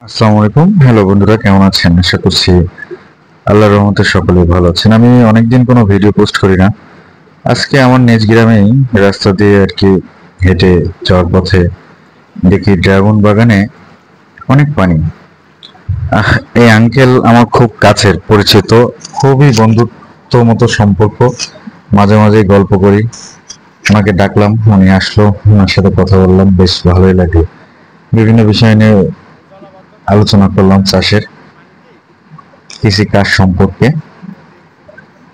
আসসালামু আলাইকুম। হ্যালো বন্ধুরা, কেমন আছেন? আশা করছি আল্লাহর রহমতে সকলেই ভালো আছেন। আমি অনেকদিন কোনো ভিডিও পোস্ট করি না। আজকে আমার নিজ গ্রামেই রাস্তা দিয়ে আর কি হেঁটে যাওয়ার পথে দেখি ড্রাগন বাগানে অনেক পানি। এই আঙ্কেল আমার খুব কাছের পরিচিত, খুবই বন্ধুত্ব মতো সম্পর্ক। মাঝে মাঝে গল্প করি, ওনাকে ডাকলাম, উনি আসলো, ওনার সাথে কথা বললাম, বেশ ভালোই লাগে। বিভিন্ন বিষয় নিয়ে আলোচনা করলাম, চাষের কৃষিকাজ সম্পর্কে।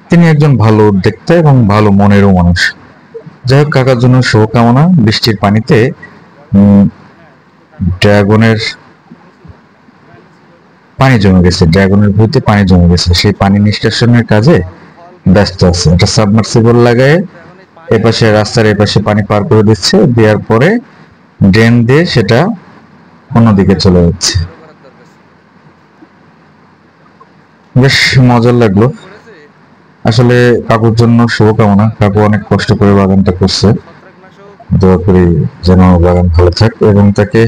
তিনি একজন ভালো উদ্যোক্তা এবং ভালো মনেরও মানুষ। যাই হোক, কাকার জন্য শুভকামনা। বৃষ্টির পানিতে উম, ড্রাগনের পানি জমে গেছে, ড্রাগনের ভুঁইতে পানি জমে গেছে, সেই পানি নিষ্কাশনের কাজে ব্যস্ত আছে। একটা সাবমার্সিবল লাগায় এপাশে রাস্তার এপাশে পানি পার করে দিচ্ছে, দেওয়ার পরে ড্রেন দিয়ে সেটা অন্যদিকে চলে যাচ্ছে। বেশ মজার লাগলো। আসলে কাকুর জন্য শুভকামনা। কাকু অনেক কষ্ট করে বাগানটা করছে। দোয়া করি যেন বাগান ভালো থাক, এবং তাকে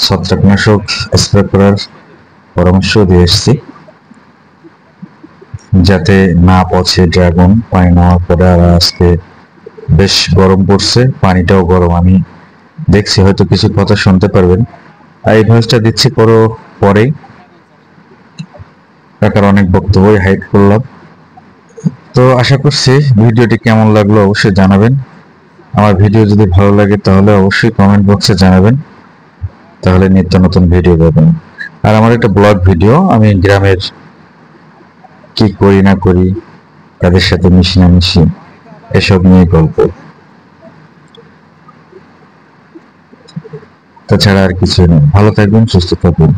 ছত্রাকনাশক স্প্রে করার পরামর্শ দিয়ে এসেছি, যাতে না পচে ড্রাগন পানি নেওয়ার পরে। আর আজকে বেশ গরম পড়ছে, পানিটাও গরম। আমি দেখছি হয়তো কিছু কথা শুনতে পারবেন। আর এই ভয়েসটা দিচ্ছি পরেই। কাকার অনেক বক্তব্যই হাইড করলাম। তো আশা করছি ভিডিওটি কেমন লাগলো অবশ্যই জানাবেন। আমার ভিডিও যদি ভালো লাগে তাহলে অবশ্যই কমেন্ট বক্সে জানাবেন, তাহলে নিত্য নতুন ভিডিও পাবেন। আর আমার একটা ব্লগ ভিডিও, আমি গ্রামের কি করি না করি, তাদের সাথে মিশি না মিশি, এসব নিয়ে গল্প। তাছাড়া আর কিছু নেই। ভালো থাকবেন, সুস্থ থাকবেন।